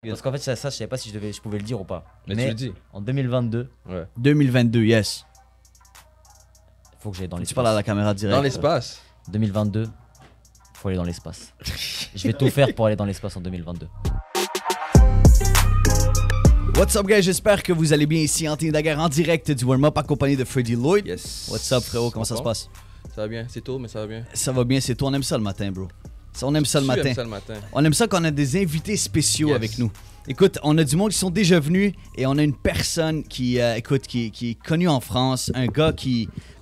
Parce qu'en fait, ça, je savais pas si je pouvais le dire ou pas. Mais tu le dis. En 2022, Ouais. 2022, yes. faut que j'aille dans Tu l'espace. parles à la caméra direct. Dans l'espace. 2022, faut aller dans l'espace. Je vais tout faire pour aller dans l'espace en 2022. What's up, guys? J'espère que vous allez bien ici. Anthony Daguerre en direct du warm-up accompagné de Freddie Lloyd. Yes. What's up, frérot? Comment ça se passe? Ça va bien. C'est tôt, mais ça va bien. Ça va bien, c'est toi. On aime ça le matin, bro. On aime ça le matin. Tu aimes ça le matin. On aime ça quand on a des invités spéciaux Yes. avec nous. Écoute, on a du monde qui sont déjà venus et on a une personne qui est connue en France, un gars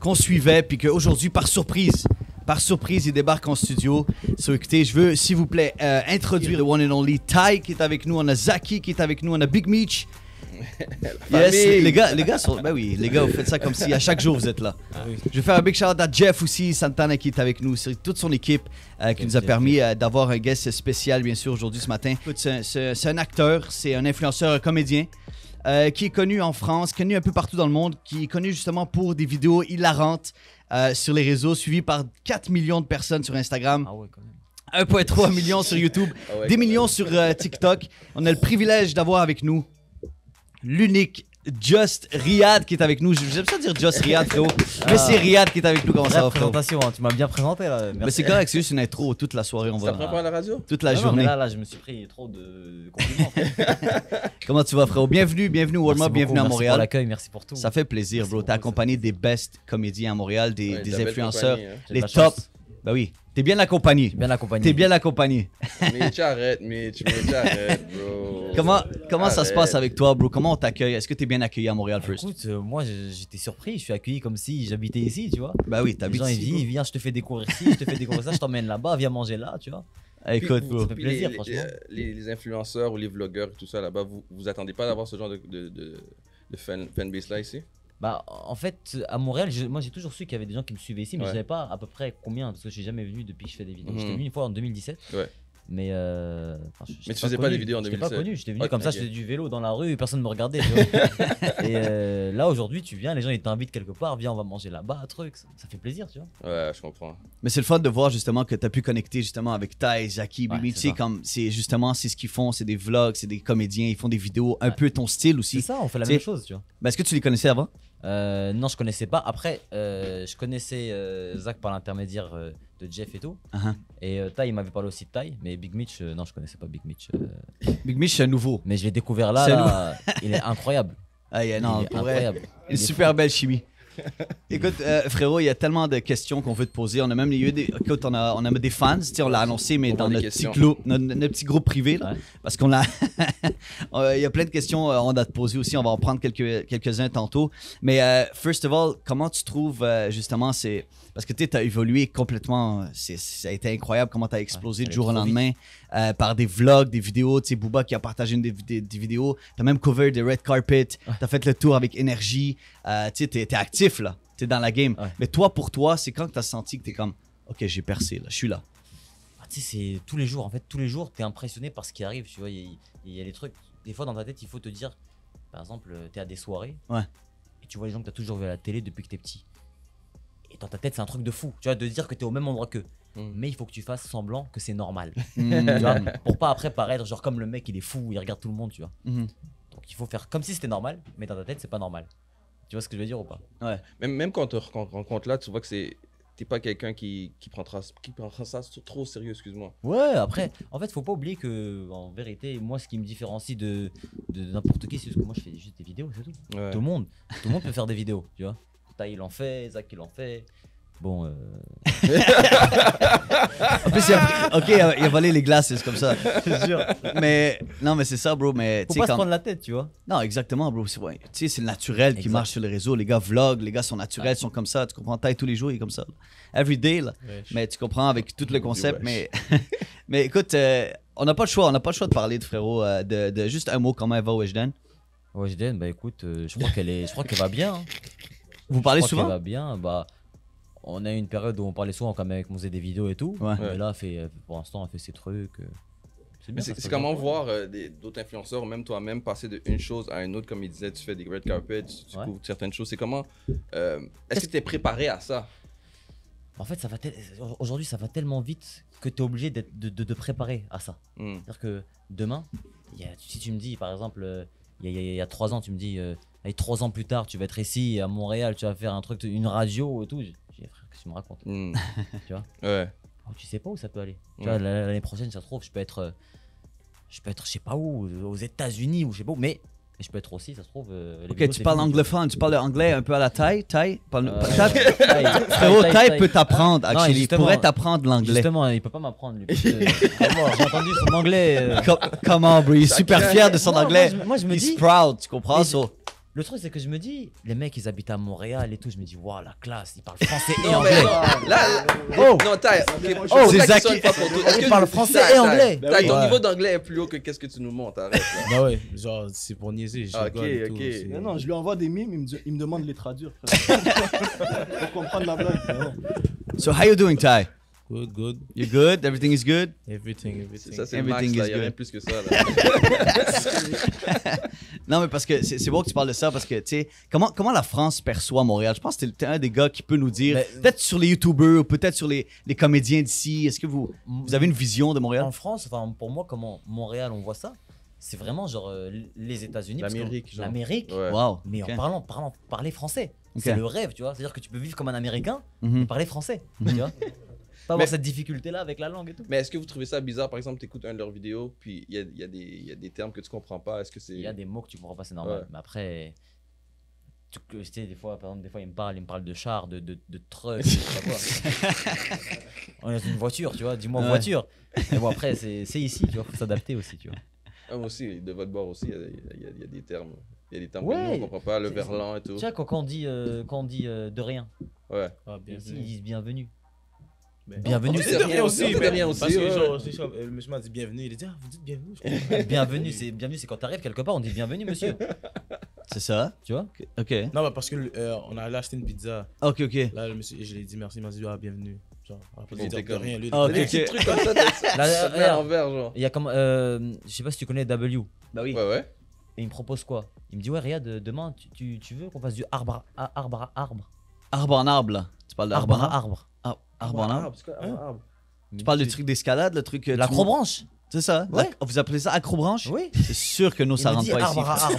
qu'on suivait puis qu'aujourd'hui, par surprise, il débarque en studio. So, écoutez, je veux, s'il vous plaît, introduire le one and only Ty qui est avec nous, on a Zaki qui est avec nous, on a Big Meech. Yes, les gars sont. Ben oui, les gars, vous faites ça comme si à chaque jour vous êtes là. Je vais faire un big shout out à Jeff aussi, Santana qui est avec nous, c'est toute son équipe qui nous a permis d'avoir un guest spécial, bien sûr, aujourd'hui, ce matin. Écoute, c'est un acteur, c'est un influenceur, un comédien qui est connu en France, connu un peu partout dans le monde, qui est connu justement pour des vidéos hilarantes sur les réseaux, suivi par 4 millions de personnes sur Instagram. Ah ouais, quand même. 1,3 million sur YouTube, Ah ouais, des quand millions sur TikTok. On a le privilège d'avoir avec nous l'unique Just Riyad qui est avec nous. J'aime ça dire Just Riyad, frérot. Mais c'est Riyad qui est avec nous. Comment ça va, frérot? Présentation, hein, tu m'as bien présenté là. Mais c'est correct, c'est juste une intro toute la soirée. On Ça va prend pas à la radio? toute la Non, journée. mais là, je me suis pris trop de compliments. Comment tu vas, frérot? Bienvenue au Warm-up, bienvenue à Merci pour Montréal. l'accueil, merci pour tout. Ça fait plaisir, Merci bro. beaucoup, T'as ça accompagné des best comédiens à Montréal, des Ouais, de la belle influenceurs, compagnie, hein. J'ai de les la top. chance. Bah oui, t'es bien accompagné. Bien accompagné. T'es bien accompagné. Mitch, arrête, Mitch, arrête, bro. Comment ça se passe avec toi, bro? Comment on t'accueille? Est-ce que t'es bien accueilli à Montréal, first? Écoute, moi j'étais surpris, je suis accueilli comme si j'habitais ici, tu vois. Bah oui, Les t'habites gens ils ici. disent, viens, je te fais découvrir ci, je te fais découvrir ça, je t'emmène là-bas, viens manger là, tu vois. Écoute, bro. Ça fait plaisir, les, franchement. les influenceurs ou les vlogueurs et tout ça là-bas, vous attendez pas d'avoir ce genre de fanbase là ici? Bah, en fait, à Montréal, moi j'ai toujours su qu'il y avait des gens qui me suivaient ici, mais Ouais. je savais pas à peu près combien, parce que je suis jamais venu depuis que je fais des vidéos. Mhm. J'étais venu une fois en 2017. Ouais. Mais Mais tu faisais pas des vidéos en J'étais 2017. pas connu, j'étais venu Ok, comme ça, ok. je faisais du vélo dans la rue et personne me regardait. Tu vois. Et là aujourd'hui, tu viens, les gens ils t'invitent quelque part, viens, on va manger là-bas, truc. Ça fait plaisir, tu vois. Ouais, je comprends. Mais c'est le fun de voir justement que tu as pu connecter justement avec Ty, Zaki, Ouais, Bibi. c'est Tu sais, ça. comme c'est justement c'est ce qu'ils font, c'est des vlogs, c'est des comédiens, ils font des vidéos, un Ouais. peu ton style C'est aussi. ça, on fait la Tu même sais- chose, tu vois. Ben, est-ce que tu les connaissais avant? Non, je connaissais pas. Après, je connaissais Zach par l'intermédiaire de Jeff et tout. Uh-huh. Et Ty, il m'avait parlé aussi de Ty. Mais Big Mitch, non, je connaissais pas Big Mitch. Big Mitch, c'est un nouveau. Mais je l'ai découvert là, C'est il est incroyable. Ah, yeah, non, il est pour vrai, incroyable. une super belle chimie. Écoute, frérot, il y a tellement de questions qu'on veut te poser. On a même eu des, écoute, on a des fans, tu sais, on l'a annoncé, mais On dans voit des notre petit, questions. notre petit groupe privé, là, Ouais. parce qu'on a, il y a plein de questions on a te poser aussi. On va en prendre quelques-uns tantôt. Mais first of all, comment tu trouves justement parce que tu as évolué complètement. Ça a été incroyable comment tu as explosé ça du jour au allait trop lendemain par des vlogs, des vidéos. Tu sais, Booba qui a partagé des vidéos. Tu as même cover des red carpet. Tu as fait le tour avec énergie. Tu sais, tu es actif là. Tu es dans la game. Ouais. Mais toi, pour toi, c'est quand que tu as senti que tu es comme, OK, j'ai percé là, je suis là. Ah, tu sais, c'est tous les jours. En fait, tous les jours, t'es impressionné par ce qui arrive. Tu vois, il y a des trucs. Des fois, dans ta tête, il faut te dire, par exemple, t'es à des soirées. Ouais. Et tu vois les gens que t'as toujours vu à la télé depuis que t'es petit. Et dans ta tête, c'est un truc de fou. Tu vois, de dire que t'es au même endroit qu'eux. Mm. Mais il faut que tu fasses semblant que c'est normal. Mhm. Tu vois, pour pas après paraître genre comme le mec, il est fou, il regarde tout le monde, tu vois. Mhm. Donc il faut faire comme si c'était normal, mais dans ta tête, c'est pas normal. Tu vois ce que je veux dire ou pas? Ouais. Même quand on te rencontre là, tu vois que t'es pas quelqu'un qui prendra ça trop au sérieux, excuse-moi. Ouais, après, en fait, faut pas oublier que, en vérité, moi, ce qui me différencie de n'importe qui, c'est juste que moi, je fais juste des vidéos, c'est tout. Ouais. Tout le monde peut faire des vidéos, tu vois. Ty, il en fait, Zach, il en fait. Bon, En plus, OK, il a volé les glaces, c'est comme ça. C'est sûr. Mais non, mais c'est ça, bro. Mais faut tu sais, pas se quand... prendre la tête, tu vois. Non, exactement, bro. C'est ouais. Tu sais, c'est le naturel qui Exact. marche sur les réseaux. Les gars vloguent, les gars sont naturels, Ouais. sont comme ça. Tu comprends? Taille tous les jours, il est comme ça. Every day, là. Mais tu comprends avec tout le concept. wesh. Mais écoute, on n'a pas le choix. On n'a pas le choix de parler de frérot. De juste un mot, comment elle va au Weshden. Weshden, bah écoute, je crois qu'elle va bien. Hein. Vous parlez Je crois souvent? qu'elle va bien, bah. On a eu une période où on parlait souvent quand même avec on faisait des vidéos et tout. Ouais. Mais là, pour l'instant, elle fait ses trucs. C'est Mais bien. ça se c'est passe comment bien. voir d'autres influenceurs, ou même toi-même, passer d'une chose à une autre, comme il disait, tu fais des red carpets, tu Ouais. couvres certaines choses. C'est comment est-ce que tu es préparé à ça? En fait, aujourd'hui, ça va tellement vite que tu es obligé de te préparer à ça. Hmm. C'est-à-dire que demain, Si tu me dis, par exemple, il y a 3 ans, tu me dis, allez, 3 ans plus tard, tu vas être ici à Montréal, tu vas faire un truc, une radio et tout. J'ai dit, frère, qu'est-ce que tu me racontes? Tu vois? Ouais. Oh, tu sais pas où ça peut aller. Tu vois, l'année prochaine, ça se trouve, je peux être, je sais pas où, aux États-Unis ou je sais pas où, mais je peux être aussi, ça se trouve. Les Ok, vidéos, tu c'est parles fini, anglophone, tu parles anglais un peu à la Thaï. Frérot, Frérot, Thaï peut t'apprendre, Non, actually. Il justement. pourrait t'apprendre l'anglais. Justement, il peut pas m'apprendre. Lui, parce que, vraiment, j'ai entendu son anglais. Comment, bro? Il est super fier de son Non, anglais. moi, je me He's dis. proud, tu comprends? Mais So, Le truc, c'est que je me dis, les mecs, ils habitent à Montréal et tout. Je me dis, waouh, la classe, ils parlent français et Non, mais anglais. non, là, Oh. non, Taï, Oh, c'est c'est ça Zaki. Ils parlent français et anglais. Taï, ton Ouais. niveau d'anglais est plus haut que qu'est-ce que tu nous montres, arrête. Là. Bah ouais, genre, c'est pour niaiser. Je Ah, rigole ok, et tout, ok. c'est- Mais non, je lui envoie des mimes, il me demande de les traduire. Pour comprendre la blague. Mais non. so how you doing, Thaï? Good, good. You good? Everything is good? Everything. Ça, c'est le max, Everything là. is Il n'y a rien good. plus que ça, là. Non, mais parce que c'est bon que tu parles de ça, parce que, tu sais, comment la France perçoit Montréal? Je pense que t'es un des gars qui peut nous dire, Mais- peut-être sur les YouTubers ou peut-être sur les comédiens d'ici, est-ce que vous avez une vision de Montréal? En France, enfin, pour moi, comment Montréal, on voit ça, c'est vraiment genre les États-Unis. parce que L'Amérique, genre. L'Amérique. Ouais. Wow. Mais ok. en parler français. Ok. C'est le rêve, tu vois. C'est-à-dire que tu peux vivre comme un Américain Mhm. et parler français. Tu vois. Pas avoir cette difficulté-là avec la langue et tout. Mais est-ce que vous trouvez ça bizarre, par exemple, tu écoutes un de leurs vidéos, puis il y a des termes que tu comprends pas, est-ce que c'est... Il y a des mots que tu comprends pas, c'est normal. Ouais. Mais après, tu sais, des fois, par exemple, il me parle de char, de truck, je sais pas quoi. On est dans une voiture, tu vois. Dis-moi Ouais. voiture. Mais bon, après, c'est ici, tu vois. Faut s'adapter aussi, tu vois. Ah, moi aussi, de votre bord aussi, il y a des termes. Il y a des termes Ouais. que nous, on comprend pas, le C'est- verlan et tout. Tu vois, quand on dit de rien, Ouais. Ah, ici, ils bienvenue. disent bienvenue. Ben- Bienvenue, On c'est dit de rien aussi. de mais- rien aussi, Parce que ouais. genre, le monsieur m'a dit bienvenue. Il a dit, ah, vous dites bienvenue. Je comprends. bienvenue, c'est quand t'arrives quelque part, on dit bienvenue, monsieur. C'est ça? Tu vois. Ok. Non, mais parce que on allait acheter une pizza. Ok, ok. Là, le monsieur, je lui ai dit merci, il m'a dit, ah, bienvenue. Genre, après, Bon, il dit t'es de comme- rien. Lui, il Ah, a ok, dit, Des petits trucs comme ça, ça Là, te met à l'envers, genre. Il y a comme, je sais pas si tu connais W. Bah oui. Ouais, ouais. Et il me propose quoi? Il me dit ouais Riyad, demain tu veux qu'on fasse du arbre à arbre. Arbre en arbre, là. Tu parles d'arbre Arbre en à arbre? arbre. Arbre en arbre. c'est quoi, arbre? Tu parles du truc d'escalade, le truc... L'acrobranche. C'est ça? Ouais. Vous appelez ça acrobranche? Oui. C'est sûr que nous, ça Il me rentre dit pas ici. arbre à arbre.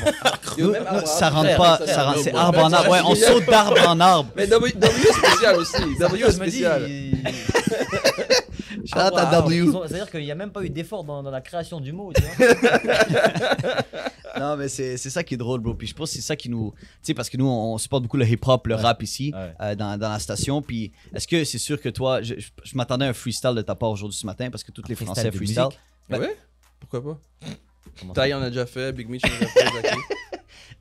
Yo, même arbre à Ça arbre, rentre frère, pas, ça, ça rentre, ça, c'est bon, arbre en arbre. Ouais, on ça, saute d'arbre en arbre. Mais W est spécial aussi. W est Je me dis, spécial. Shout out à W. C'est-à-dire qu'il n'y a même pas eu d'effort dans la création du mot. Tu vois. Non, mais c'est ça qui est drôle, bro. Puis je pense que c'est ça qui nous. Tu sais, parce que nous, on supporte beaucoup le hip-hop, le rap ici, Ouais. dans la station. Puis est-ce que c'est sûr que toi. Je m'attendais à un freestyle de ta part aujourd'hui ce matin parce que tous les freestyle Français de freestyle. musique? Ben- Ouais? Pourquoi pas? Comment ça? Taï, on a déjà fait, Big Mitch, on a déjà fait, Zaki.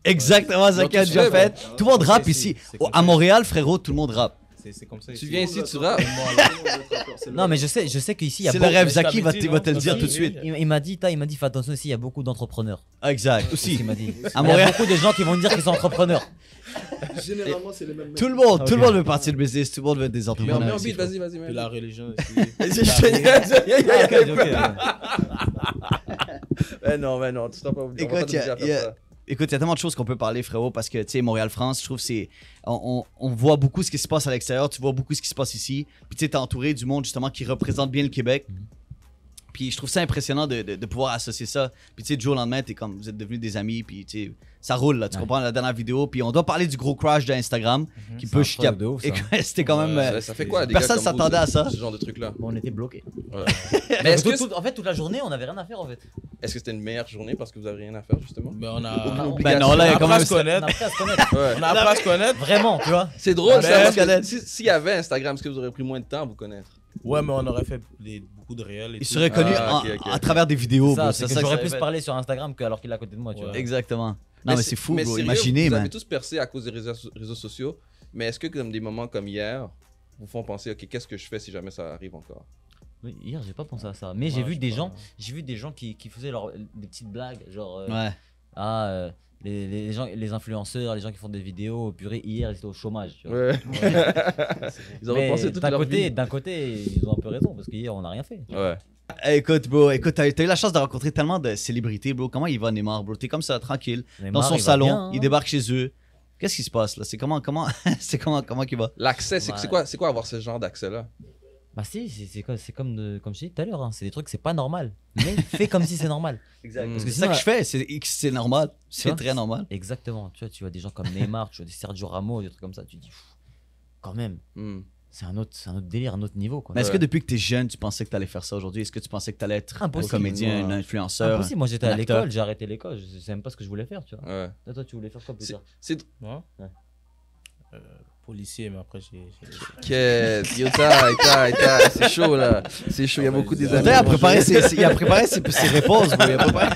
Exactement, Zaki a Donc, tu déjà fais, fait. bon. Tout le monde Ok, rappe c'est- ici. c'est Oh, comme à ça. Montréal, frérot, tout le monde rappe. C'est comme ça. Tu viens ici, tu rappes. Non mais je sais qu'ici il y a C'est le beaucoup. rêve. mais je Zaki va t'avais te dit, va te le non, dire Zaki, tout de suite. Il m'a dit, fais attention ici, il y a beaucoup d'entrepreneurs. Exact. C'est ce Aussi. qu'il m'a dit. À Il y Montréal. a beaucoup de gens qui vont dire qu'ils sont entrepreneurs. Généralement, c'est les mêmes mecs. Tout le monde Ok. veut partir de business. Tout le monde veut être des Mais on entrepreneurs. met en ici, beat, frérot. vas-y, Puis vas-y. la religion aussi. Mais non, tu t'en pas oublié. Écoute, Écoute, il y a tellement de choses qu'on peut parler, frérot, parce que, tu sais, Montréal-France, je trouve que c'est... On voit beaucoup ce qui se passe à l'extérieur, tu vois beaucoup ce qui se passe ici. Puis, tu sais, t'es entouré du monde, justement, qui représente bien le Québec. Puis, je trouve ça impressionnant de pouvoir associer ça. Puis, tu sais, du jour au lendemain, t'es comme... Vous êtes devenus des amis, puis, tu sais, ça roule, là. Tu Ouais. comprends, la dernière vidéo. Puis, on doit parler du gros crash d'Instagram, qui C'est peut... un truc de ouf, ça. Et c'était quand même... Ça fait quoi, des Personne gars comme vous, s'attendait à ça. Ce genre de truc-là. Bon, on était bloqués. Mais est-ce que En fait, toute la journée, on n'avait rien à faire en fait. c'était une meilleure journée parce que vous avez rien à faire, justement? Mais on a. Ben non, là, il y a quand on a même... appris à se On a connaître. appris à se connaître. Ouais. On a appris à se connaître. Vraiment, tu vois. C'est drôle, Mais ça, parce est-ce que s'il y avait Instagram, est-ce que vous auriez pris moins de temps à vous connaître? Ouais, mais on aurait fait beaucoup de réels. et Il tout. serait connu Ah, ok, ok. à travers des vidéos, Ça, bro. c'est que ça j'aurais ça pu se fait. parler sur Instagram alors qu'il est à côté de moi, tu Ouais. vois. Exactement. Non, mais c'est fou, bro. sérieux, Imaginez, vous man. avez tous percé à cause des réseaux sociaux, mais est-ce que comme des moments comme hier vous font penser, ok, qu'est-ce que je fais si jamais ça arrive encore? Oui, hier, j'ai pas pensé à ça. Mais j'ai Ouais, vu je des sais gens, pas. j'ai vu des gens qui faisaient des petites blagues, genre Ouais. les gens, les influenceurs, les gens qui font des vidéos, purée, hier ils étaient au chômage. Tu vois. Ouais. Ils ont Mais repensé toute d'un leur côté, vie. d'un côté, ils ont un peu raison parce qu'hier on n'a rien fait. Ouais. Écoute, bro, t'as eu la chance de rencontrer tellement de célébrités, bro. Comment il va, Neymar, bro? T'es comme ça, tranquille, dans Neymar, son il va salon, bien, hein. il débarque chez eux. Qu'est-ce qui se passe, là? C'est comment qu'il va? L'accès, c'est Ouais. c'est quoi avoir ce genre d'accès-là? Bah si, c'est comme je t'ai dit tout à l'heure, hein, c'est des trucs, c'est pas normal. Mais fais comme si c'est normal. Exact. Parce C'est sinon, ça que je fais, c'est normal. C'est vois, très normal. Exactement. Tu vois des gens comme Neymar, tu vois des Sergio Ramos, des trucs comme ça, tu te dis, pff, quand même, c'est un autre délire, un autre niveau. Quoi. Mais est-ce que depuis que t'es jeune, tu pensais que t'allais faire ça aujourd'hui? Est-ce que tu pensais que t'allais être un Impossible. comédien, un influenceur? Impossible, moi j'étais un à acteur. l'école, j'ai arrêté l'école, je sais même pas ce que je voulais faire, tu vois. Ouais. Là, toi, tu voulais faire quoi plus tard? Moi Ouais. Policier, mais après, j'ai. Qu'est-ce yo, c'est chaud là. C'est chaud, il y a beaucoup des Il amis. a préparé ses réponses, bro. Il a préparé.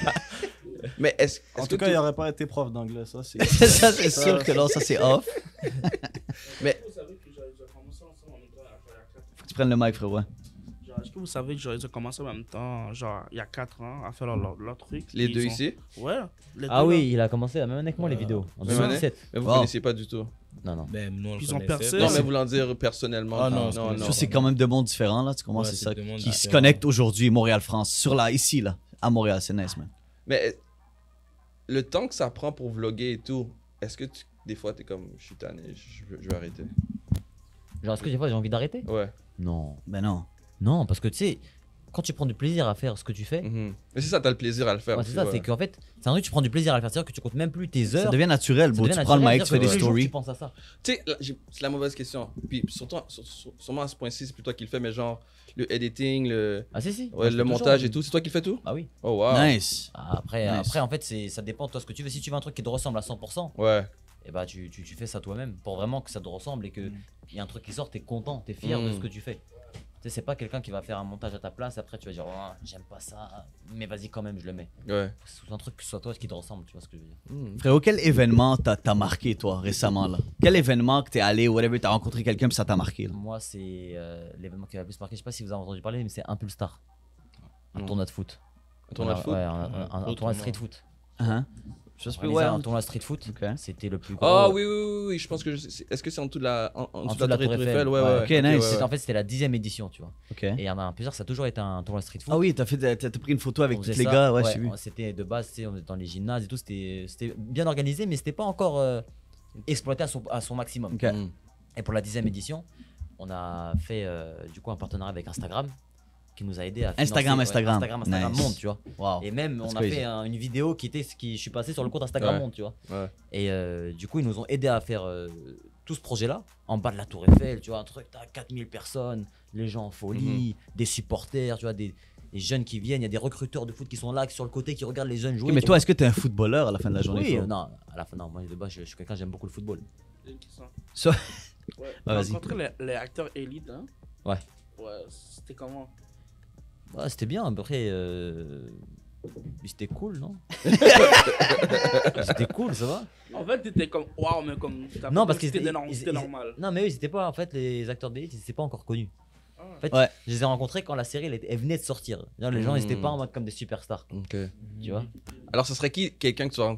Mais est-ce En que tout cas, tu- il n'aurait pas été prof d'anglais, ça c'est. Ça, c'est sûr que non, ça c'est off. Mais Vous savez que j'aurais dû commencer ensemble en même temps il y a 4 ans. Faut que tu prennes le mic, frérot. Ouais. Genre, est-ce que vous savez que j'aurais dû commencer en même temps, genre, il y a 4 ans, à faire leur truc? les Ils deux ont- ici, Ouais. Les Ah deux, oui, il a commencé la même année que moi les vidéos, en Même année 2017. mais vous Wow. connaissiez pas du tout. Non, non. Ben, nous, on le Ils ont connaissait. percé. Non, c'est- mais voulant dire personnellement. Ah, non, non, Ça, c'est quand même deux mondes différents, là. Tu commences, Ouais, c'est c'est ça. deux mondes Qui se différents. connectent aujourd'hui, Montréal-France. Ici, là. À Montréal, c'est nice, man. Mais le temps que ça prend pour vlogger et tout, est-ce que des fois t'es comme, je suis tanné, je vais arrêter. Genre, est-ce que des fois j'ai envie d'arrêter? Ouais. Non. Ben non. Non, parce que tu sais, quand tu prends du plaisir à faire ce que tu fais, Mhm. Mais c'est ça, t'as le plaisir à le faire. ouais, c'est aussi, ça, ouais. c'est qu'en fait, c'est un truc que tu prends du plaisir à le faire, c'est-à-dire que tu comptes même plus tes heures. Ça devient naturel, ça bro. devient Tu prends le naturel, mic, tu fais des c'est-à-dire que tous les jours, stories. Tu penses à ça. Tu sais, là, c'est la mauvaise question. Puis surtout, sûrement à ce point-ci, c'est plus toi qui le fais, mais genre le editing, Ah, si, si. ouais, Moi, je le fais montage toujours. et tout, c'est toi qui le fais tout? Ah oui. Oh wow. Nice. Après, Nice. après en fait, ça dépend de toi ce que tu veux. Si tu veux un truc qui te ressemble à 100%, Ouais. et bah tu fais ça toi-même pour vraiment que ça te ressemble et qu'il y a un truc qui sort, t'es content, t'es fier de ce que tu fais. Tu sais, c'est pas quelqu'un qui va faire un montage à ta place, après tu vas dire, oh, j'aime pas ça, mais vas-y quand même, je le mets. Ouais. C'est un truc que ce soit toi qui te ressemble, tu vois ce que je veux dire. Frérot, quel événement t'as marqué, toi, récemment, là? Quel événement que t'es allé, whatever, t'as rencontré quelqu'un, puis ça t'a marqué, là? Moi, c'est l'événement qui m'a le plus marqué, je sais pas si vous avez entendu parler, mais c'est Impulstar. Un Non. tournoi de foot. Un tournoi de foot? Ouais, un tournoi de street foot. Hein? Je sais On pas, un tournoi de street foot, Ok. c'était le plus gros. Ah oui, je pense que est-ce que c'est en dessous de la, en dessous de la Tour Eiffel? Ouais, ouais. Ok, nice. En fait, c'était la 10e édition, tu vois. Ok. Et il y en a un plusieurs, ça a toujours été un tournoi de street foot. Ah oui, t'as pris une photo avec On tous faisait les ça, gars, ouais, j'ai vu. C'était de base, tu sais, on était dans les gymnases et tout, c'était bien organisé, mais c'était pas encore exploité à son maximum. Ok. Mm. Et pour la 10e édition, on a fait du coup un partenariat avec Instagram qui nous a aidé à financer, Instagram, Instagram Nice. Monde, tu vois. Wow. Et même That's on a crazy. fait une vidéo je suis passé sur le compte Instagram Ouais. Monde, tu vois. Ouais. Et du coup, ils nous ont aidé à faire tout ce projet-là, en bas de la Tour Eiffel, tu vois, un truc, t'as 4000 personnes, les gens en folie, des supporters, tu vois, des jeunes qui viennent, il y a des recruteurs de foot qui sont là, qui sur le côté, qui regardent les jeunes jouer. Ok, mais tu toi, vois. est-ce que t'es un footballeur à la fin de la journée? Oui, frérot? non, à la fin, non, moi de base, je suis quelqu'un, j'aime beaucoup le football. J'ai une question. Ça- Ouais. Ah, T'as vas-y. rencontré les acteurs élites, hein? Ouais. Ouais, c'était comment? Ouais, c'était bien, après, c'était cool, non? C'était cool, ça va? En fait, t'étais comme, waouh, mais comme. t'as Non, pas parce dit que c'était normal. Non, mais eux, ils étaient pas, en fait, les acteurs d'élite, ils étaient pas encore connus. Ah. En fait, Ouais. je les ai rencontrés quand la série elle venait de sortir. Genre, les gens, ils étaient pas en mode comme des superstars, Ok. tu vois? Alors, ce serait qui quelqu'un que tu pourrais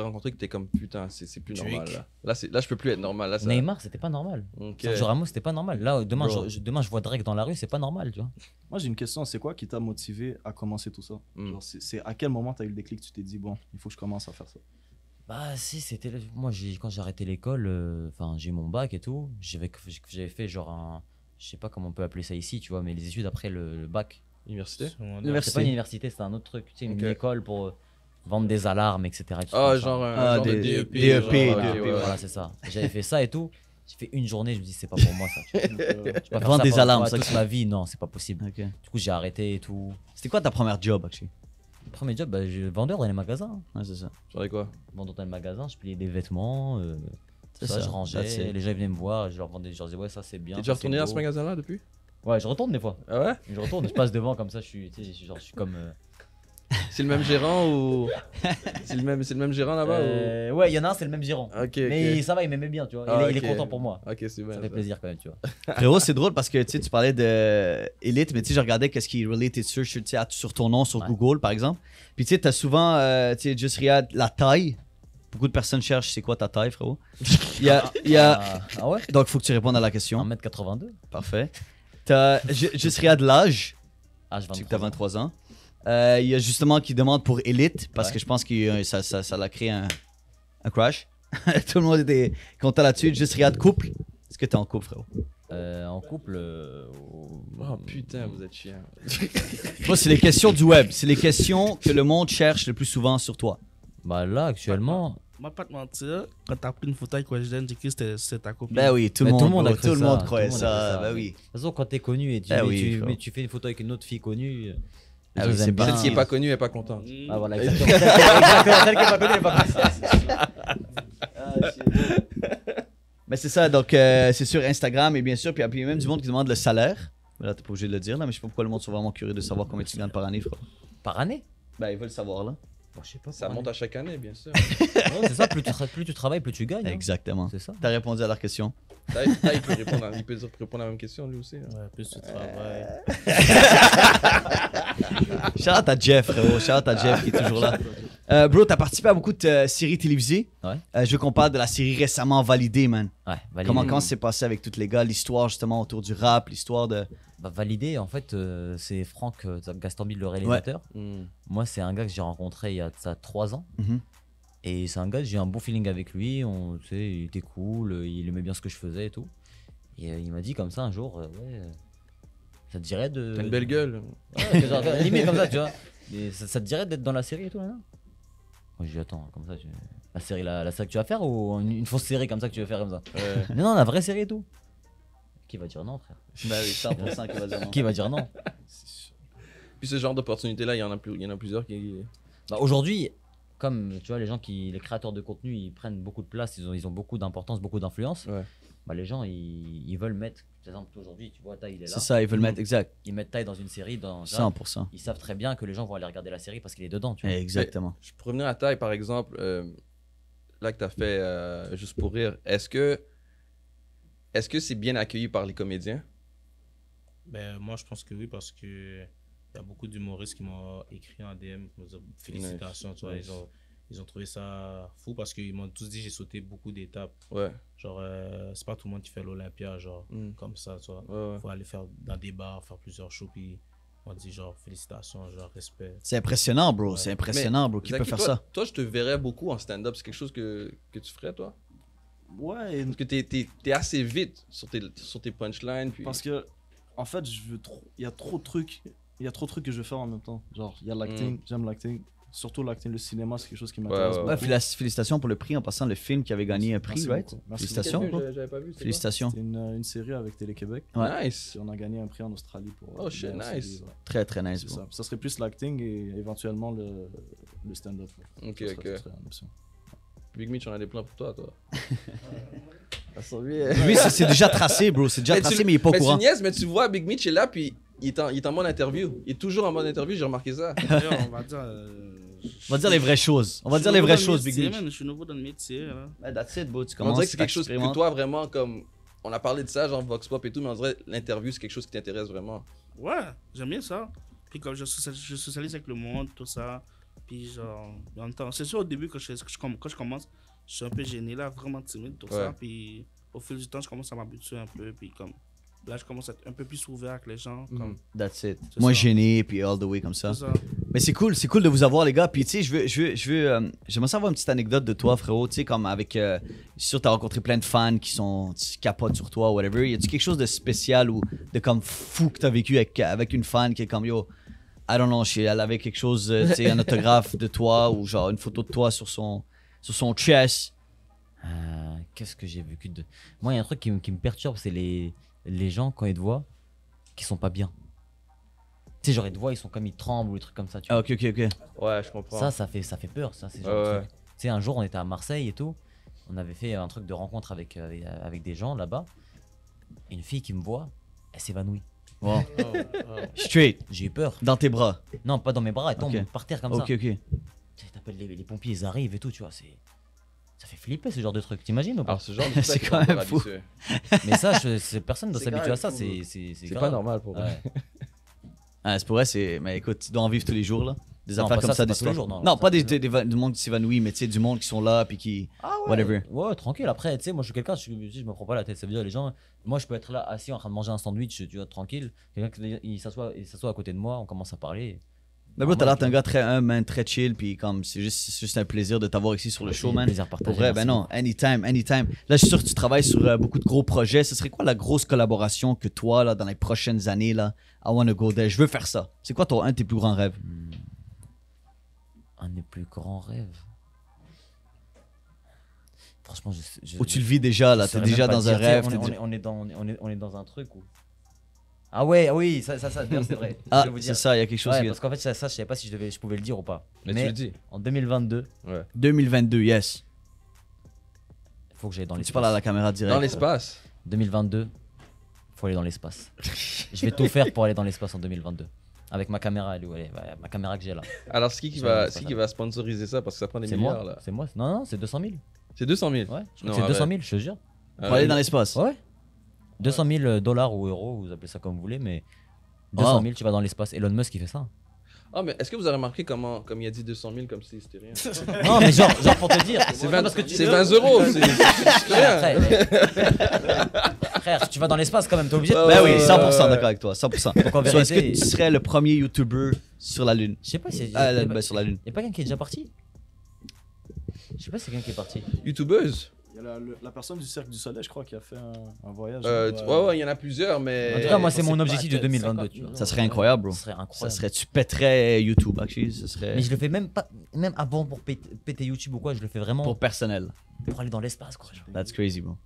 rencontrer que t'es comme putain, c'est plus Drake. normal là. Là, je peux plus être normal. Là, ça... Neymar, c'était pas normal. Ok. Sergio Ramos, c'était pas normal. Là, demain, Bro. demain, je vois Drake dans la rue, c'est pas normal, tu vois. Moi j'ai une question, c'est quoi qui t'a motivé à commencer tout ça? Genre, c'est à quel moment t'as eu le déclic, tu t'es dit bon, il faut que je commence à faire ça? Bah, si, c'était. Moi, quand j'ai arrêté l'école, enfin, j'ai eu mon bac et tout. J'avais fait genre un. Je sais pas comment on peut appeler ça ici, tu vois, mais les études après le bac. Université? C'est pas une université, c'était un autre truc. Tu sais, une Ok. école pour vendre des alarmes, etc. et tout Ah, comme ça. genre Ah, un genre de des- DEP. DEP, genre, DEP, ouais. Voilà, c'est ça. J'avais fait ça et tout. J'ai fait une journée, je me dis, c'est pas pour moi ça. Tu vois. Je peux pas faire Vendre ça des pendant- alarmes, ouais, ça, toute que ma vie, non, c'est pas possible. Ok. Du coup, j'ai arrêté et tout. C'était quoi ta première job, actually? Premier job, bah, vendeur dans les magasins. Ouais, c'est ça. Genre quoi? Vendeur dans les magasins, je pliais des vêtements. C'est Ça, ça, je that's rangeais. it. Les gens ils venaient me voir, je leur vendais, je leur disais, ouais, ça c'est bien. T'es déjà ça, c'est retourné dans ce beau. magasin-là depuis? Ouais, je retourne des fois. Ah ouais? Je retourne, je passe devant comme ça, je suis comme. C'est le même gérant ou. C'est le même gérant là-bas Ouais, il y en a un, c'est le même gérant. ou. Ok, Mais ok. ça va, il m'aimait bien, tu vois. Ah, Il est ok. content pour moi. Ok, c'est bien. Ça fait plaisir quand même, tu vois. Frérot, c'est drôle parce que tu sais, tu parlais de Elite, mais tu sais, je regardais qu'est-ce qui est related search tu sais, sur ton nom sur Ouais. Google, par exemple. Puis tu sais, t'as souvent, tu sais, juste regarde la taille. Beaucoup de personnes cherchent c'est quoi ta taille, frérot. Il y a, Ah ouais? donc, il faut que tu répondes à la question. 1m82. Parfait. T'as juste regarde l'âge. Ah, je Tu sais que t'as 23 ans. 23 ans. Il y a justement qui demande pour Elite parce Ouais. que je pense que ça l'a créé un crash. Tout le monde était content là-dessus. Juste regarde couple. Est-ce que t'es en couple, frérot? En couple. Oh putain, vous êtes chiant. Moi, c'est les questions du web. C'est les questions que le monde cherche le plus souvent sur toi. Bah là, actuellement. Moi, pas te mentir, quand t'as pris une photo avec Weshden, j'ai cru que c'était ta copine. Ben oui, tout le Mais monde, a bro, cru tout le ça, monde tout croyait le monde a ça. cru Ben oui. De toute façon, quand t'es connu et tu, Ah mais oui, tu, frère. mais tu fais une photo avec une autre fille connue. Les Ah gens oui, aiment c'est bien. Celle qui est pas connue, elle est pas contente. Ah voilà, exactement. Exactement, celle qui est pas connue, elle est pas connue. Mais c'est ça, donc c'est sur Instagram et bien sûr, puis il y a même du monde qui demande le salaire. Là, t'es pas obligé de le dire, là, mais je sais pas pourquoi le monde sont vraiment curieux de savoir combien tu gagnes par année, frère. Par année? Ben, ils veulent savoir, là. Bon, je sais pas. Ça monte à chaque année, bien sûr. Ouais, c'est ça, plus tu travailles, plus tu gagnes. hein. Exactement. C'est ça. T'as répondu à leur question. Là, il peut répondre à la même question, lui aussi. Là. Ouais, plus tu travailles. Shout out à Jeff, frérot. Shout out à Jeff qui est toujours là. Bro, t'as participé à beaucoup de séries télévisées. Ouais. Je veux qu'on parle de la série récemment validée, man. Ouais, validé. Comment c'est passé avec tous les gars, l'histoire justement autour du rap, l'histoire de. Bah, validé, en fait, c'est Franck Gastambide, le réalisateur. Hmm. Moi, c'est un gars que j'ai rencontré il y a de ça 3 ans. Mhm. Et c'est un gars, j'ai un bon feeling avec lui. Tu sais, il était cool, il aimait bien ce que je faisais et tout. Et il m'a dit comme ça un jour, ouais, ça te dirait de. T'as une belle gueule. Ouais, genre, limite comme ça, tu vois. Et ça te dirait d'être dans la série et tout, là, non? Moi, j'ai dit, attends, comme ça, la série, la série que tu vas faire ou une fausse série comme ça que tu veux faire comme ça? Ouais. Non, la vraie série et tout. Qui va dire non, frère? Ben oui, 100% qui va dire non. Qui va dire non? Puis ce genre d'opportunité-là, il y en a plusieurs qui. Bah, aujourd'hui, comme tu vois, les créateurs de contenu, ils prennent beaucoup de place, ils ont beaucoup d'importance, beaucoup d'influence. Ouais. Bah, les gens, ils veulent mettre, par exemple, aujourd'hui, tu vois, Taï, il est là. C'est ça, ils veulent mettre exact. Ils mettent Taï dans une série, 100%. ils savent très bien que les gens vont aller regarder la série parce qu'il est dedans, tu vois. Exactement. Je pourrais venir à taille, par exemple, là que tu as fait Juste pour rire. Est-ce que c'est bien accueilli par les comédiens? Ben, moi, je pense que oui, parce que il y a beaucoup d'humoristes qui m'ont écrit en DM pour me dire félicitations. Tu vois, Nice. ils ont trouvé ça fou parce qu'ils m'ont tous dit que j'ai sauté beaucoup d'étapes. Ouais. Genre, c'est pas tout le monde qui fait l'Olympia, genre, Mm. comme ça, tu vois. Ouais, ouais. Faut aller faire dans des bars, faire plusieurs shows, puis on dit genre félicitations, genre respect. C'est impressionnant, bro. Ouais. C'est impressionnant, bro. Qui peut Zaki, faire toi, ça? Toi, je te verrais beaucoup en stand-up. C'est quelque chose que tu ferais, toi? Ouais, Parce que t'es assez vite sur tes punchlines. Puis... parce que, en fait, il y a trop de trucs. Il y a trop de trucs que je veux faire en même temps. Genre, il y a l'acting, j'aime l'acting. Surtout l'acting, le cinéma, c'est quelque chose qui m'intéresse ouais, beaucoup. Ouais, félicitations pour le prix en passant le film qui avait gagné un prix, Merci right? beaucoup. Merci Félicitations, beaucoup. bro. J'avais pas vu. Félicitations. C'était une série avec Télé-Québec. Ouais. Nice. Puis on a gagné un prix en Australie pour. Oh, shit, meilleure nice. série, ouais. Très, très nice, C'est bro. ça. Ça serait plus l'acting et éventuellement le stand-up. ouais. Ok, Ça serait- ok. ça serait une option. Big Mitch, on a des plans pour toi, toi. Lui, c'est déjà tracé, bro. C'est déjà tracé, mais il est pas au mais courant. tu niaises, mais tu vois, Big Mitch est là, puis il est en mode interview. Il est toujours en mode interview, j'ai remarqué ça. D'ailleurs, on va dire. On va dire les vraies choses. On va dire les vraies choses, Big Mitch. Je suis nouveau dans le métier. Là. Ouais, that's it, bro. Tu On commences, dirait que c'est quelque chose que t'expérimentes. toi, vraiment, comme. On a parlé de ça, genre Vox Pop et tout, mais on dirait l'interview, c'est quelque chose qui t'intéresse vraiment. Ouais, j'aime bien ça. Puis comme je socialise avec le monde, tout ça. Puis genre, en même temps, c'est sûr au début quand je commence, je suis un peu gêné là, vraiment timide, tout ça. Ouais. Puis au fil du temps, je commence à m'habituer un peu. Puis comme là, je commence à être un peu plus ouvert avec les gens. Comme, That's it. C'est Moins ça. gêné, puis all the way comme ça. tout ça. Mais c'est cool de vous avoir, les gars. Puis, tu sais, j'aimerais savoir une petite anecdote de toi, frérot. Tu sais, comme avec. Je suis sûr que t'as rencontré plein de fans qui capotent sur toi, whatever. Y a-tu quelque chose de spécial ou de comme fou que t'as vécu avec une fan qui est comme yo, I don't know, elle avait quelque chose, tu sais, un autographe de toi ou genre une photo de toi sur son chest. Qu'est-ce que j'ai vécu de. Moi, il y a un truc qui me perturbe, c'est les gens, quand ils te voient, qui sont pas bien. Tu sais, genre, ils te voient, ils sont comme ils tremblent ou des trucs comme ça. Tu Ah, vois. ok. Ouais, je comprends. Ça fait peur, ça. C'est genre Ouais, de ouais. truc. Tu sais, un jour, on était à Marseille et tout. On avait fait un truc de rencontre avec des gens là-bas. Et une fille qui me voit, elle s'évanouit. Wow. Straight, J'ai eu peur. dans tes bras. Non, pas dans mes bras, elle tombe Ok. par terre comme Ok. ça. Tu sais, t'appelles les pompiers, ils arrivent et tout, tu vois. Ça fait flipper ce genre de truc, t'imagines ou pas? Alors, ce genre de C'est truc, quand c'est même encore fou. habitué. Mais ça, personne ne doit C'est s'habituer quand à ça, même c'est C'est grave. pas normal pour Ouais. Ah, c'est pour vrai, mais écoute, tu dois en vivre tous les jours, là. Des Non, affaires pas comme ça, ça, c'est des pas tous les histoires. jours, non. Non, Ça, pas c'est du monde qui s'évanouit, mais tu sais, du monde qui sont là, puis qui. Whatever. Ouais, tranquille. Après, tu sais, moi je suis quelqu'un, je me prends pas la tête. Ça veut dire, les gens, moi je peux être là assis en train de manger un sandwich, tu vois, tranquille. Quelqu'un il s'assoit à côté de moi, on commence à parler. Mais bro, t'as Moi, l'air d'un gars très humble, man, très chill, puis comme c'est juste un plaisir de t'avoir ici sur le show, man. Plaisir partagé. Pour vrai, ben merci non, anytime, anytime. Là, je suis sûr que tu travailles sur beaucoup de gros projets. Ce serait quoi la grosse collaboration que toi, là, dans les prochaines années, là, I wanna go there, je veux faire ça. C'est quoi un de tes plus grands rêves? Un des plus grands rêves. Franchement, Ou tu le vis déjà, là, je t'es saurais déjà même pas dans un dire. Tu sais, rêve. on est dans un truc où. Ah ouais, oui, ça d'ailleurs, c'est vrai. Ah, Je vais vous c'est dire. ça, il y a quelque chose Ouais, qui parce qu'en fait, ça, je savais pas si je pouvais le dire ou pas. Mais tu le dis. En 2022, 2022, yes. il faut que j'aille dans Tu l'espace. parles à la caméra direct. Dans l'espace. 2022, faut aller dans l'espace. Je vais tout faire pour aller dans l'espace en 2022. Avec ma caméra, elle est où elle est Ouais, ma caméra que j'ai là. Alors, c'est qui Je va sponsoriser ça parce que ça prend des C'est milliards moi. là. C'est moi. Non, c'est 200 000. C'est 200 000. Ouais, je crois Non, que c'est 200 arrête. 000, je te jure. Pour aller dans l'espace. Ouais. 200 000 dollars ou euros, vous appelez ça comme vous voulez, mais 200 000, tu vas dans l'espace. Elon Musk, il fait ça. Ah, mais est-ce que vous avez remarqué comme il a dit 200 000 comme si c'était rien? Non, mais genre pour te dire. C'est Non, 20, parce que tu c'est veux- 20 euros. C'est rien. Frère, tu vas dans l'espace quand même, t'es obligé de. Ben oui, 100% d'accord avec toi, 100%. Donc en So, est-ce que vérité, tu serais le premier YouTuber sur la Lune? je sais pas si. Ben, sur la Lune. Y'a pas quelqu'un qui est déjà parti? Je sais pas si c'est quelqu'un qui est parti. YouTubeuse. Il y a la personne du Cercle du Soleil, je crois, qui a fait un voyage. Ouais, il y en a plusieurs, mais. En tout cas, moi, c'est c'est mon pas objectif de peut-être 2022. 50 Tu vois. Ça serait incroyable, bro. Ça serait Ça incroyable. serait, tu pèterais YouTube, actually. Ça serait Mais je le fais même pas, même avant pour péter YouTube ou quoi, je le fais vraiment pour personnel. pour aller dans l'espace, quoi. genre. That's crazy, bro.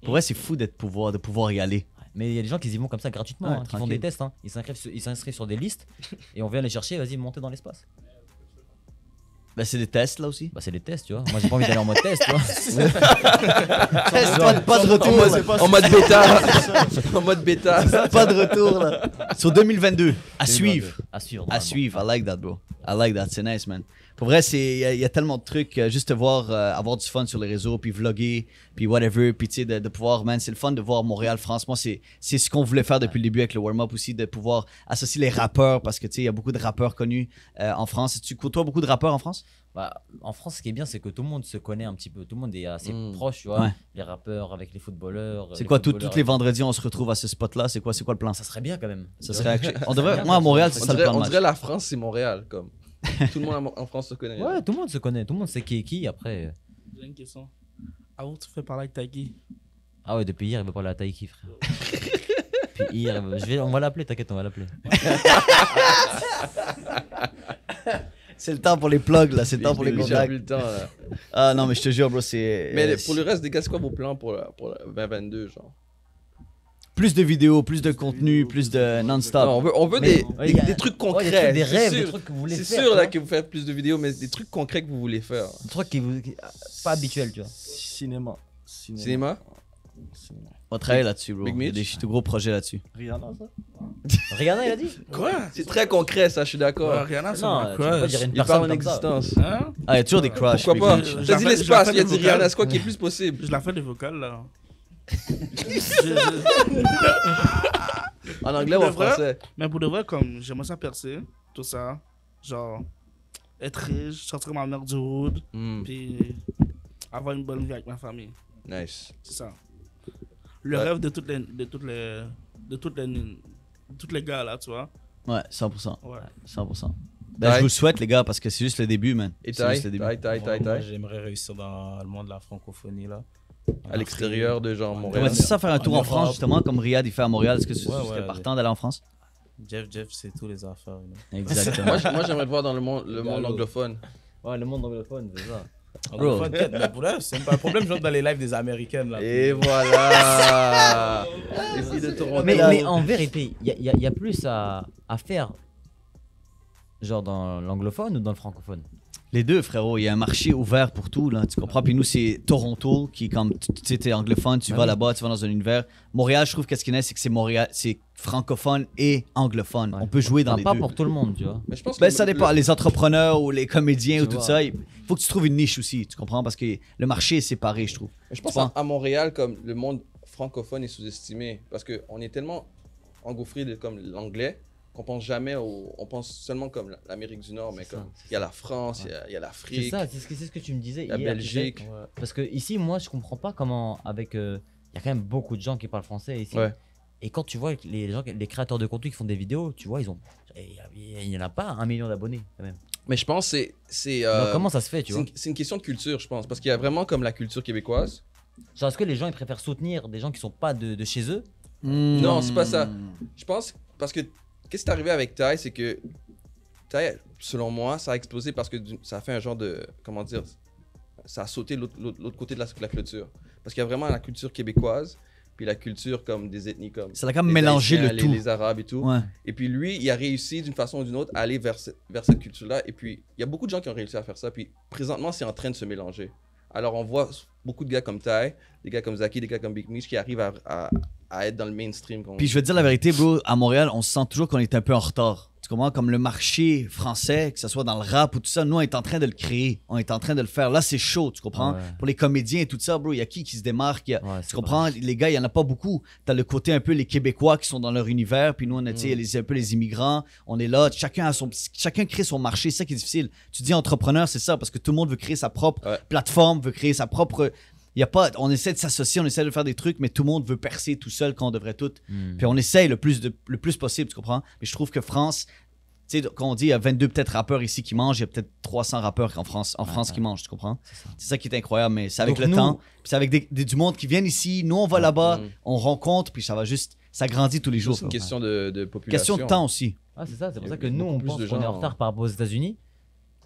Pour vrai, c'est fou de pouvoir y aller. Mais il y a des gens qui y vont comme ça gratuitement, Ouais, hein, qui font tranquille. des tests. Hein. Ils s'inscrivent sur des listes et on vient les chercher, vas-y, montez dans l'espace. Ben, c'est des tests, là aussi. Bah, c'est des tests, tu vois. Moi, j'ai pas envie d'aller en mode test, tu vois. Pas de retour, là. En mode bêta. En mode bêta. Pas de retour, là. Sur 2022, à suivre. À suivre. À normalement. suivre, I like that, bro. I like that, c'est nice, man. Pour vrai, il y a tellement de trucs, juste te voir avoir du fun sur les réseaux, puis vlogger, puis whatever, puis tu sais, de pouvoir, man, c'est le fun de voir Montréal, France. Moi, c'est ce qu'on voulait faire depuis le début avec le warm-up aussi, de pouvoir associer les rappeurs, parce que tu sais, il y a beaucoup de rappeurs connus en France. Tu côtoies beaucoup de rappeurs en France? Bah, en France, ce qui est bien, c'est que tout le monde se connaît un petit peu. Tout le monde est assez proche, tu vois. Ouais. Les rappeurs avec les footballeurs. C'est les quoi, footballeurs tous les vendredis, on se retrouve à ce spot-là? C'est quoi le plan? Ça serait bien quand même. Ça Tu serait vois. on devrait, moi, à Montréal, c'est ça le plan de On match. dirait la France, c'est Montréal. Comme. Tout le monde en France se connaît. Ouais, tout le monde se connaît. Tout le monde sait qui est qui. Après. J'ai une question. Avant, tu fais parler avec Tagui. Ah ouais, depuis hier, il veut parler à Taiki, frère. Depuis hier, on va l'appeler, t'inquiète, on va l'appeler. C'est le temps pour les plugs, là. C'est le temps pour les J'ai contacts. plus le temps, là. Ah non, mais je te jure, bro, c'est. Mais pour le reste des gars, c'est quoi vos plans pour le 2022, genre? Plus de vidéos, plus de contenu, plus de non-stop. Non, on veut Mais- des, y a- des trucs Ouais, concrets. des trucs, des c'est rêves, sûr. des trucs que vous voulez C'est faire. sûr tu là vois. que vous faites plus de vidéos, mais des trucs concrets que vous voulez faire. Des trucs pas habituels, tu vois. Cinéma. Cinéma? Cinéma. On va travailler là-dessus, bro. Big Il y a Mitch? de gros projets là-dessus. Rihanna, ça Rihanna, il a dit. Quoi? C'est très concret, ça, je suis d'accord. Rihanna, c'est Non, ma tu peux pas crush. dire une Il parle personne en comme ça. existence. Hein? Ah, il y a toujours des crushs. Pourquoi Big pas? Mitch. T'as dit Je l'espace, l'appelle il a dit vocal. Rihanna, c'est quoi qui est plus possible? Je la fais des vocales là. En anglais ou Pour en de vrai? français? Mais pour de vrai, comme j'aimerais ça percer, tout ça, genre être riche, sortir ma mère du hood, puis avoir une bonne vie avec ma famille. Nice. C'est ça. Le Ouais. rêve de toutes les gars là, tu vois. Ouais, 100%. Ouais. 100%. Ben, Ouais. je vous le souhaite, les gars, parce que c'est juste le début, man. Et C'est taille, juste le début. Moi, j'aimerais réussir dans le monde de la francophonie là. À l'extérieur de genre On Montréal. va dire ça faire un tour en France, justement, comme Riyad il fait à Montréal. Est-ce que tu Ouais, serais ouais, partant d'aller en France? Jeff, c'est tous les affaires. là. Exactement. Moi, j'aimerais te voir dans le monde anglophone. Ouais, le monde anglophone, c'est ça. Anglophone, peut-être, mais pour là, c'est pas un problème, je rentre dans les lives des Américaines là. Et voilà. Les filles de Toronto. Mais en vérité, il y a plus à faire. Genre dans l'anglophone ou dans le francophone? Les deux, frérot, il y a un marché ouvert pour tout, là, tu comprends? Puis nous, c'est Toronto, qui est comme, tu sais, t'es anglophone, tu vas là-bas, tu vas dans un univers. Montréal, je trouve qu'est-ce qu'il y a, c'est que c'est Montréal, c'est francophone et anglophone. Ouais. On peut jouer dans Enfin, les pas deux. pour tout le monde, tu vois. Mais je pense Ben, que ça dépend, les entrepreneurs ou les comédiens Tu ou tout vois. ça, il faut que tu trouves une niche aussi, tu comprends? Parce que le marché est séparé, je trouve. Je pense Tu vois? à Montréal, comme le monde francophone est sous-estimé. Parce qu'on est tellement engouffré de comme l'anglais qu'on pense jamais on pense seulement comme l'Amérique du Nord, mais C'est ça, comme c'est il y a la France, il y a C'est l'Afrique, ça, c'est ce que tu me disais la hier, tu sais. Belgique. Parce que ici, moi, je comprends pas comment, avec. Il y a quand même beaucoup de gens qui parlent français ici. Ouais. Et quand tu vois que les créateurs de contenu qui font des vidéos, tu vois, il n'y en a pas 1 million d'abonnés quand même. Mais je pense que c'est Donc, comment ça se fait, tu vois? c'est une question de culture, je pense. Parce qu'il y a vraiment comme la culture québécoise. Genre, est-ce que les gens ils préfèrent soutenir des gens qui sont pas de chez eux? Non, c'est pas ça. Je pense, parce que qu'est-ce qui est arrivé avec Ty, c'est que Ty, selon moi, ça a explosé parce que ça a fait un genre de, comment dire, ça a sauté l'autre côté de la clôture. Parce qu'il y a vraiment la culture québécoise, puis la culture comme des ethnies comme... Ça a comme les mélangé Haïtiens, le tout. Les Arabes et tout. Ouais. Et puis lui, il a réussi d'une façon ou d'une autre à aller vers cette culture-là. Et puis, il y a beaucoup de gens qui ont réussi à faire ça. Puis présentement, c'est en train de se mélanger. Alors, on voit beaucoup de gars comme Ty, des gars comme Zaki, des gars comme Big Mish qui arrivent à être dans le mainstream. Puis je veux dire la vérité, bro, à Montréal, on se sent toujours qu'on est un peu en retard. Tu comprends? Comme le marché français, que ce soit dans le rap ou tout ça, nous, on est en train de le créer. On est en train de le faire. Là, c'est chaud, tu comprends? Ouais. Pour les comédiens et tout ça, bro, il y a qui se démarque? Ouais, Tu c'est comprends? vrai. Les gars, il n'y en a pas beaucoup. T'as le côté un peu les Québécois qui sont dans leur univers, puis nous, on a, tu sais, un peu les immigrants. On est là, chacun crée son marché. C'est ça qui est difficile. Tu dis entrepreneur, c'est ça, parce que tout le monde veut créer sa propre plateforme, veut créer sa propre... Y a pas, on essaie de s'associer, on essaie de faire des trucs, mais tout le monde veut percer tout seul quand on devrait tout. Puis on essaye le plus possible, tu comprends? Mais je trouve que France, tu sais, quand on dit il y a 22 peut-être rappeurs ici qui mangent, il y a peut-être 300 rappeurs en France qui mangent, tu comprends? C'est ça qui est incroyable, mais c'est avec Donc le nous- temps. Puis c'est avec du monde qui viennent ici, nous on va là-bas, on rencontre, puis ça va juste, ça grandit tous les jours. C'est une question de population. Question de temps aussi. Ah, c'est ça, c'est pour Il y ça a que nous, beaucoup on plus pense de qu'on est gens, en retard par rapport aux États-Unis.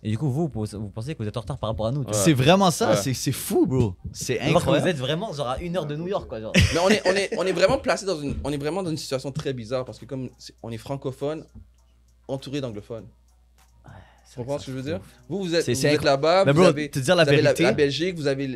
Et du coup, vous pensez que vous êtes en retard par rapport à nous. tu vois. C'est vraiment ça, Ouais. c'est fou, bro. C'est Alors que vous incroyable. êtes vraiment genre à 1 heure de New York, quoi. Genre. Mais on est vraiment placé on est vraiment dans une situation très bizarre parce que comme on est francophone, entouré d'anglophones. Tu comprends ce que je veux dire? Vous êtes là-bas, Mais vous bro, avez, te dire la vous avez vérité, la Belgique, vous avez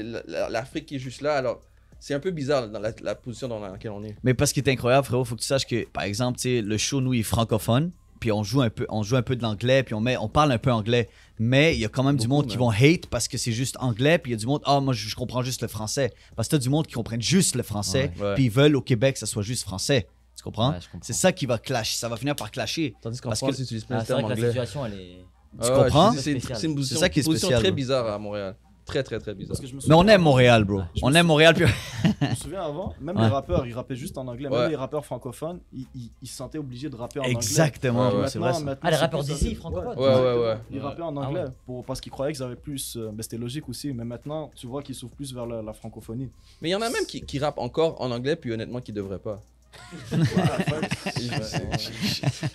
l'Afrique qui est juste là. Alors, c'est un peu bizarre dans la position dans laquelle on est. mais parce qu'il est incroyable, frérot, faut que tu saches que, par exemple, tu sais, le show, nous, il est francophone, puis on joue un peu de l'anglais, puis on parle un peu anglais. Mais il y a quand même du monde qui vont hate parce que c'est juste anglais, puis il y a du monde, moi, je comprends juste le français. Parce que t'as du monde qui comprennent juste le français, Ouais. puis ils veulent au Québec que ça soit juste français. Tu comprends? Ouais, je comprends. C'est ça qui va clasher, ça va finir par clasher. Tandis qu'en Parce France, que- ils utilisent plein de C'est vrai termes que la anglais. situation, elle est. Tu comprends? C'est une position, ça qui est position spécial, très bro. bizarre à Montréal. Très, très, très bizarre. Parce que je me Mais souviens on aime Montréal, bro. je On me aime Montréal, puis... Je me souviens avant, même Ouais. les rappeurs, ils rappaient juste en anglais. Ouais. Même les rappeurs francophones, ils se sentaient obligés de rapper en anglais. Exactement, Ouais, bro, ouais. c'est vrai. Ça. Maintenant, Ah, les c'est rappeurs plus d'ici, ça. francophones. Ouais, ouais, ouais. Ils rappaient en Ah anglais ouais. parce qu'ils croyaient qu'ils avaient plus. C'était logique aussi, mais maintenant, tu vois qu'ils s'ouvrent plus vers la francophonie. Mais il y en a même qui rappent encore en anglais, puis honnêtement, qui devraient pas.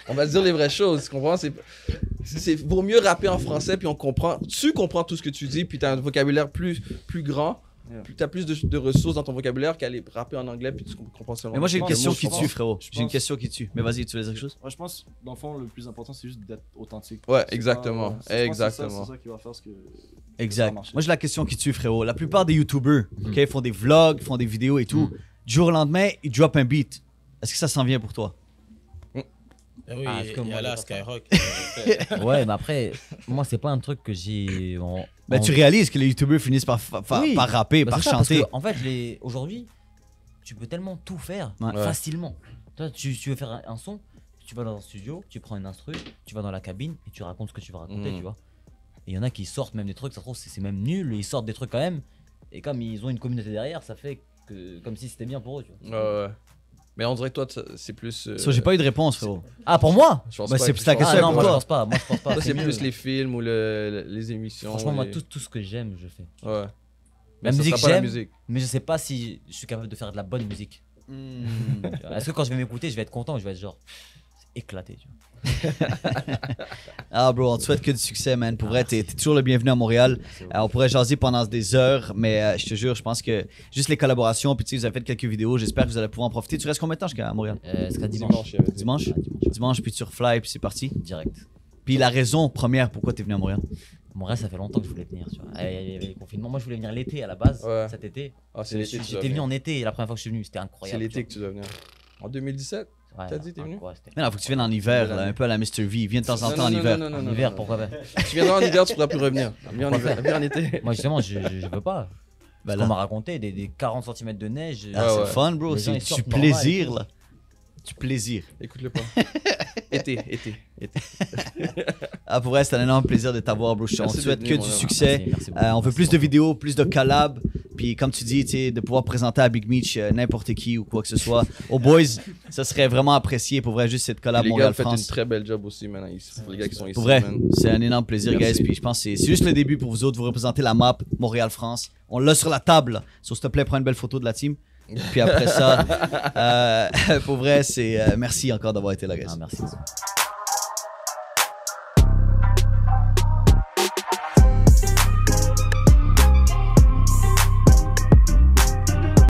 On va se dire les vraies choses, tu comprends? Vaut mieux rapper en français, puis tu comprends tout ce que tu dis, puis tu as un vocabulaire plus grand, Yeah. tu as plus de ressources dans ton vocabulaire qu'aller rapper en anglais, puis tu comprends seulement. Mais moi, j'ai une pense- question je qui pense- tue, frérot. je J'ai une pense- question qui tue. Mais vas-y, tu veux dire quelque chose? Ouais, je pense, dans le fond, le plus important, c'est juste d'être authentique. Ouais, C'est exactement, pas- je pense que c'est exactement. C'est ça qui va faire ce que. Exact. Ça a marché. Moi, j'ai la question qui tue, frérot. La plupart des YouTubers, ok, font des vlogs, font des vidéos et tout. Du jour au lendemain, ils drop un beat. Est-ce que ça s'en vient pour toi? Ah oui, Ah, est-ce que il y moi, a là j'ai Skyrock. Ouais, mais après, moi, c'est pas un truc que j'ai. Ben, tu réalises que les YouTubers finissent par Oui. par rapper, Bah, par c'est ça, parce chanter. que, en fait, aujourd'hui, tu peux tellement tout faire Ouais. facilement. Toi, tu veux faire un son, tu vas dans un studio, tu prends une instru, tu vas dans la cabine et tu racontes ce que tu vas raconter, tu vois. Et il y en a qui sortent même des trucs, ça se trouve, c'est même nul, et ils sortent des trucs quand même. Et comme ils ont une communauté derrière, ça fait que comme si c'était bien pour eux, tu vois. Ouais. Mais on dirait que toi, c'est plus. Ça, j'ai pas eu de réponse, frérot. Ah, pour moi Je pense Bah, pas c'est que- ta je pense- question Ah non, pour moi je toi. pense pas. Moi je pense pas. Toi, c'est mieux. plus les films ou les émissions. Franchement, moi, les- tout ce que j'aime, je fais. Ouais. La Mais ça musique, sera pas la j'aime, musique. mais je sais pas si je suis capable de faire de la bonne musique. Est-ce que quand je vais m'écouter, je vais être content, je vais être genre c'est éclaté, tu vois. Ah, bro, on te souhaite que du succès, man. Pour vrai, t'es toujours le bienvenu à Montréal. On pourrait jaser pendant des heures, mais je te jure, je pense que juste les collaborations, puis tu sais, vous avez fait quelques vidéos, j'espère que vous allez pouvoir en profiter. Tu restes combien de temps jusqu'à Montréal? Jusqu'à dimanche. il y avait dit. Dimanche? Ah, dimanche. Dimanche, puis tu refly, puis c'est parti. Direct. Puis la raison première pourquoi t'es venu à Montréal? Montréal, ça fait longtemps que je voulais venir, tu vois. Il y avait le confinement. Moi, je voulais venir l'été à la base, Ouais. cet été. Ah, c'est l'été que tu dois J'étais venu venir. en été, la première fois que je suis venu, c'était C'est incroyable. l'été que tu dois venir. En 2017? Ouais, t'as dit, t'es venu? ouais, c'était- Mais non, faut que tu viennes en hiver, là, un peu à la Mr. V. Viens de temps en temps en hiver. Non, non, En non, hiver, non. pourquoi pas? Tu viendras en hiver, tu pourras plus revenir. Viens en Pourquoi hiver, viens en été. Moi, justement, je veux pas. Ben Ce là. qu'on m'a raconté, des 40 cm de neige. Ah, c'est ouais. fun, bro. Les gens, C'est ils du sortent normal et plaisir, tout. là. Du plaisir. Écoute-le pas. Été. Ah, pour vrai, c'est un énorme plaisir de t'avoir, bro. On te Merci souhaite d'être que venu, du mon homme. succès. Merci beaucoup. On veut Merci plus de beaucoup. vidéos, plus de collabs. Puis comme tu dis, tu sais, de pouvoir présenter à Big Meech n'importe qui ou quoi que ce soit. Aux boys, ça serait vraiment apprécié pour vrai, juste cette collab Les gars, vous faites Montréal-France. une très belle job aussi, man. Pour les gars qui sont ici, Pour vrai, man. c'est un énorme plaisir, Merci. guys. Puis je pense que c'est juste le début pour vous autres. Vous représentez la map Montréal-France. On l'a sur la table. So, s'il te plaît, prends une belle photo de la team. Puis après ça, pour vrai, c'est merci encore d'avoir été là, guys. Ah, merci.